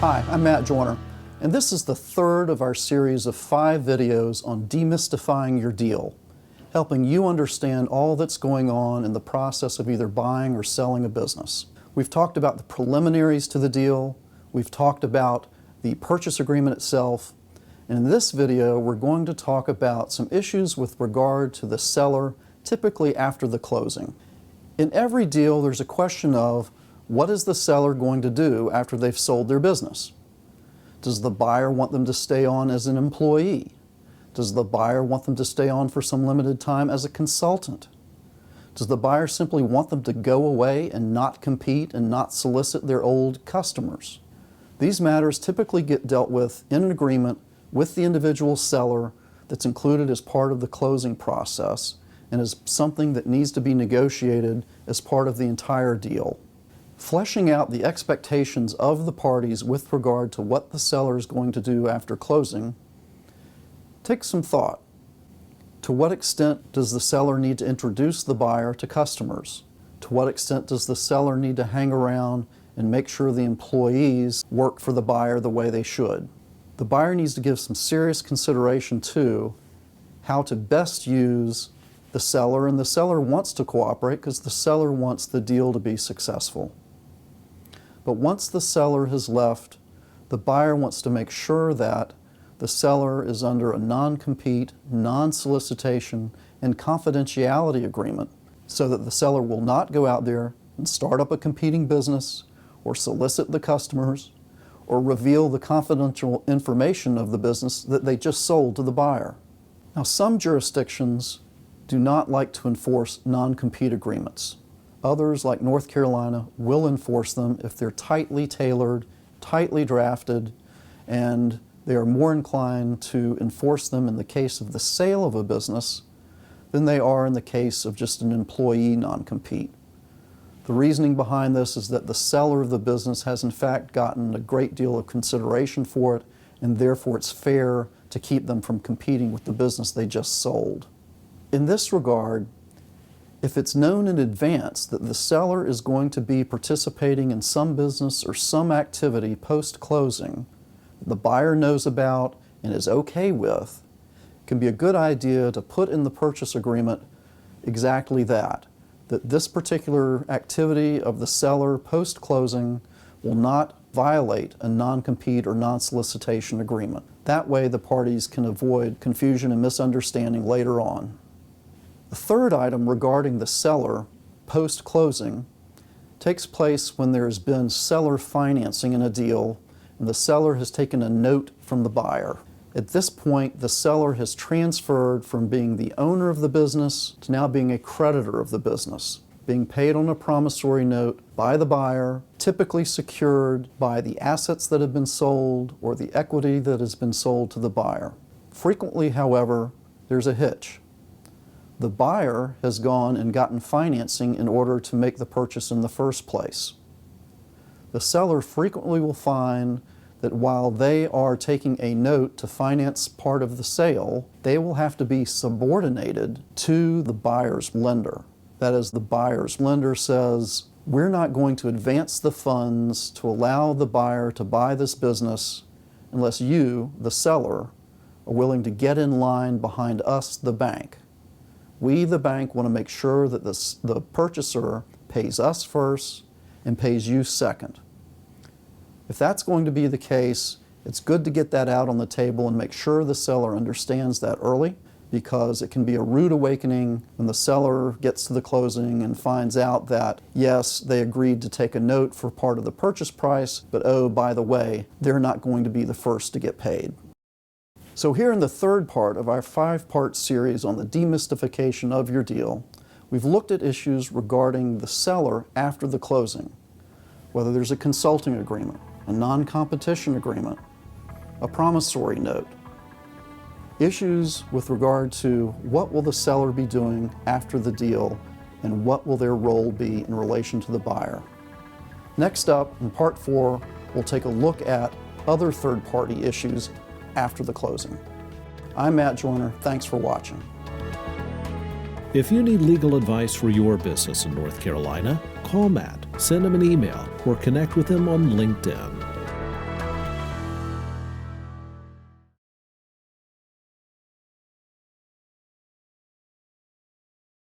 Hi, I'm Matt Joyner, and this is the third of our series of 5 videos on demystifying your deal, helping you understand all that's going on in the process of either buying or selling a business. We've talked about the preliminaries to the deal, we've talked about the purchase agreement itself, and in this video we're going to talk about some issues with regard to the seller, typically after the closing. In every deal there's a question of what is the seller going to do after they've sold their business? Does the buyer want them to stay on as an employee? Does the buyer want them to stay on for some limited time as a consultant? Does the buyer simply want them to go away and not compete and not solicit their old customers? These matters typically get dealt with in an agreement with the individual seller that's included as part of the closing process and is something that needs to be negotiated as part of the entire deal. Fleshing out the expectations of the parties with regard to what the seller is going to do after closing takes some thought. To what extent does the seller need to introduce the buyer to customers? To what extent does the seller need to hang around and make sure the employees work for the buyer the way they should? The buyer needs to give some serious consideration to how to best use the seller, and the seller wants to cooperate because the seller wants the deal to be successful. But once the seller has left, the buyer wants to make sure that the seller is under a non-compete, non-solicitation, and confidentiality agreement so that the seller will not go out there and start up a competing business or solicit the customers or reveal the confidential information of the business that they just sold to the buyer. Now, some jurisdictions do not like to enforce non-compete agreements. Others, like North Carolina, will enforce them if they're tightly tailored, tightly drafted, and they are more inclined to enforce them in the case of the sale of a business than they are in the case of just an employee non-compete. The reasoning behind this is that the seller of the business has in fact gotten a great deal of consideration for it, and therefore it's fair to keep them from competing with the business they just sold. In this regard, if it's known in advance that the seller is going to be participating in some business or some activity post-closing that the buyer knows about and is okay with, it can be a good idea to put in the purchase agreement exactly that this particular activity of the seller post-closing will not violate a non-compete or non-solicitation agreement. That way the parties can avoid confusion and misunderstanding later on. The third item regarding the seller post-closing takes place when there has been seller financing in a deal and the seller has taken a note from the buyer. At this point, the seller has transferred from being the owner of the business to now being a creditor of the business, being paid on a promissory note by the buyer, typically secured by the assets that have been sold or the equity that has been sold to the buyer. Frequently, however, there's a hitch. The buyer has gone and gotten financing in order to make the purchase in the first place. The seller frequently will find that while they are taking a note to finance part of the sale, they will have to be subordinated to the buyer's lender. That is, the buyer's lender says, we're not going to advance the funds to allow the buyer to buy this business unless you, the seller, are willing to get in line behind us, the bank. We, the bank, want to make sure that the purchaser pays us first and pays you second. If that's going to be the case, it's good to get that out on the table and make sure the seller understands that early, because it can be a rude awakening when the seller gets to the closing and finds out that, yes, they agreed to take a note for part of the purchase price, but oh, by the way, they're not going to be the first to get paid. So here in the third part of our 5-part series on the demystification of your deal, we've looked at issues regarding the seller after the closing, whether there's a consulting agreement, a non-competition agreement, a promissory note, issues with regard to what will the seller be doing after the deal and what will their role be in relation to the buyer. Next up, in part 4, we'll take a look at other third-party issues after the closing. I'm Matt Joyner. Thanks for watching. If you need legal advice for your business in North Carolina, call Matt, send him an email, or connect with him on LinkedIn.